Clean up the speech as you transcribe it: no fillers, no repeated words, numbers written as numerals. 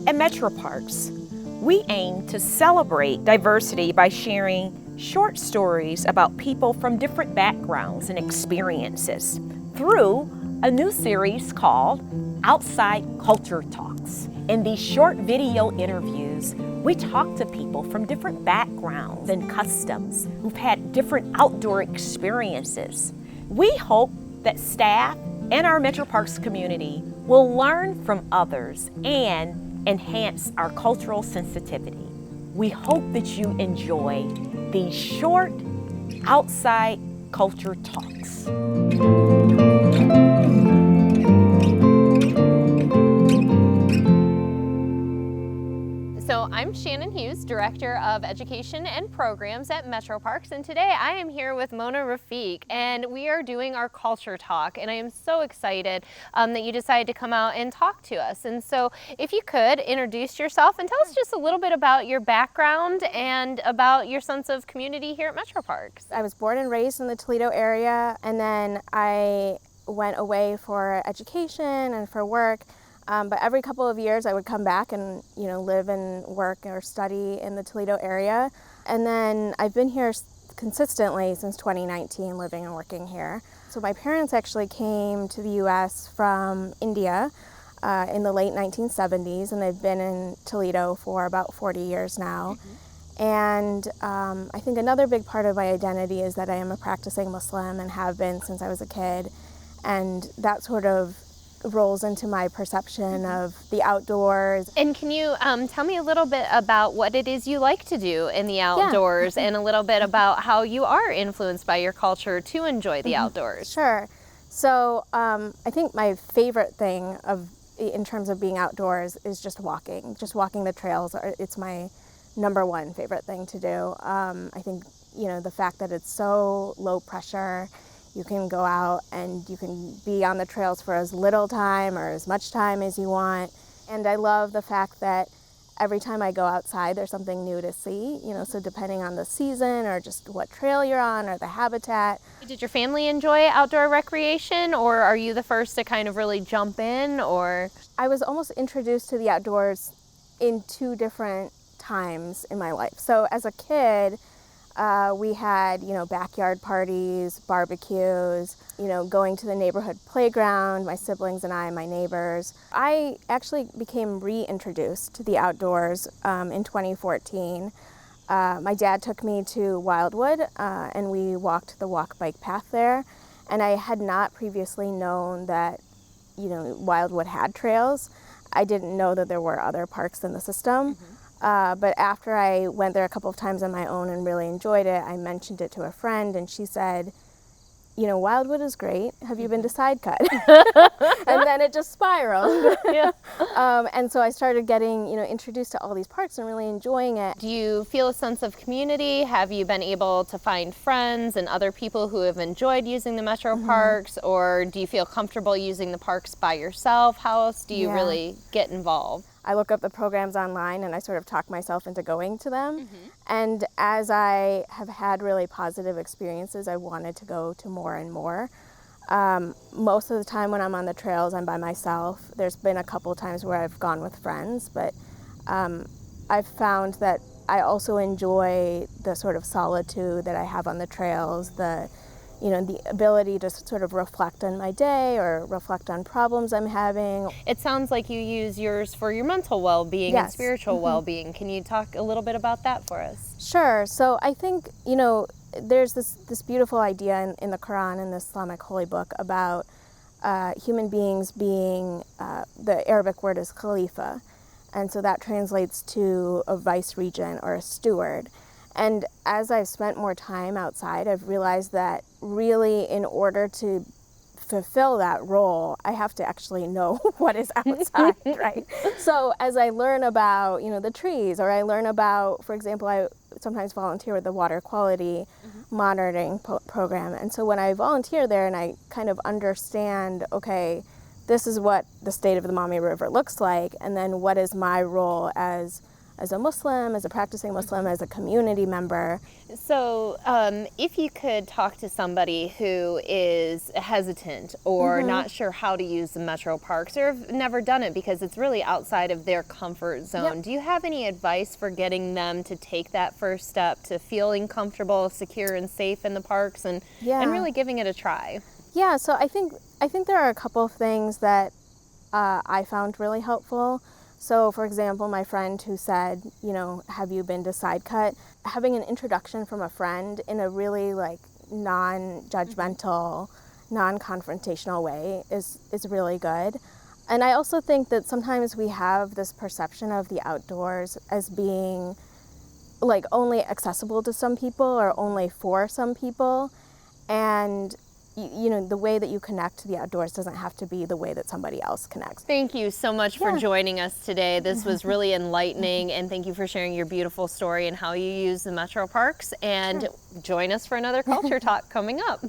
At Metroparks, we aim to celebrate diversity by sharing short stories about people from different backgrounds and experiences through a new series called Outside Culture Talks. In these short video interviews, we talk to people from different backgrounds and customs who've had different outdoor experiences. We hope that staff and our Metroparks community will learn from others and enhance our cultural sensitivity. We hope that you enjoy these short Outside Culture Talks. So I'm Shannon Hughes, Director of Education and Programs at Metroparks, and today I am here with Mona Rafeeq, and we are doing our Culture Talk, and I am so excited that you decided to come out and talk to us. And so if you could introduce yourself and tell us just a little bit about your background and about your sense of community here at Metroparks. I was born and raised in the Toledo area, and then I went away for education and for work. But every couple of years I would come back and live and work or study in the Toledo area. And then I've been here consistently since 2019, living and working here. So my parents actually came to the U.S. from India in the late 1970s, and they've been in Toledo for about 40 years now. And I think another big part of my identity is that I am a practicing Muslim and have been since I was a kid. And that sort of rolls into my perception of the outdoors. And can you tell me a little bit about what it is you like to do in the outdoors and a little bit about how you are influenced by your culture to enjoy the outdoors? Sure. So I think my favorite thing in terms of being outdoors is just walking the trails. It's my number one favorite thing to do. I think, the fact that it's so low pressure. You can go out and you can be on the trails for as little time or as much time as you want. And I love the fact that every time I go outside, there's something new to see, so depending on the season or just what trail you're on or the habitat. Did your family enjoy outdoor recreation, or are you the first to kind of really jump in, or? I was almost introduced to the outdoors in two different times in my life. So as a kid, we had, backyard parties, barbecues, going to the neighborhood playground, my siblings and I, my neighbors. I actually became reintroduced to the outdoors in 2014. My dad took me to Wildwood and we walked the walk-bike path there. And I had not previously known that, Wildwood had trails. I didn't know that there were other parks in the system. But after I went there a couple of times on my own and really enjoyed it, I mentioned it to a friend and she said, Wildwood is great. Have you been to Sidecut? And then it just spiraled. And so I started getting, introduced to all these parks and really enjoying it. Do you feel a sense of community? Have you been able to find friends and other people who have enjoyed using the Metroparks, or do you feel comfortable using the parks by yourself? How else do you really get involved? I look up the programs online and I sort of talk myself into going to them. And as I have had really positive experiences, I wanted to go to more and more. Most of the time when I'm on the trails, I'm by myself. There's been a couple times where I've gone with friends, but I've found that I also enjoy the sort of solitude that I have on the trails, the ability to sort of reflect on my day or reflect on problems I'm having. It sounds like you use yours for your mental well-being and spiritual well-being. Can you talk a little bit about that for us? Sure. So I think, there's this beautiful idea in the Quran, in the Islamic holy book, about human beings being, the Arabic word is khalifa. And so that translates to a vice regent or a steward. And as I've spent more time outside, I've realized that really in order to fulfill that role, I have to actually know what is outside, right? So as I learn about, the trees, or I learn about, for example, I sometimes volunteer with the water quality monitoring program. And so when I volunteer there and I kind of understand, okay, this is what the state of the Maumee River looks like, and then what is my role as as a Muslim, as a practicing Muslim, as a community member. So, if you could talk to somebody who is hesitant or not sure how to use the Metro Parks or have never done it because it's really outside of their comfort zone, do you have any advice for getting them to take that first step to feeling comfortable, secure, and safe in the parks and really giving it a try? Yeah, so I think there are a couple of things that I found really helpful. So, for example, my friend who said, you know, have you been to Side Cut? Having an introduction from a friend in a really like non-judgmental, non-confrontational way is really good. And I also think that sometimes we have this perception of the outdoors as being like only accessible to some people or only for some people. And you know, the way that you connect to the outdoors doesn't have to be the way that somebody else connects. Thank you so much for joining us today. This was really enlightening, and thank you for sharing your beautiful story and how you use the Metro Parks. And join us for another Culture Talk coming up.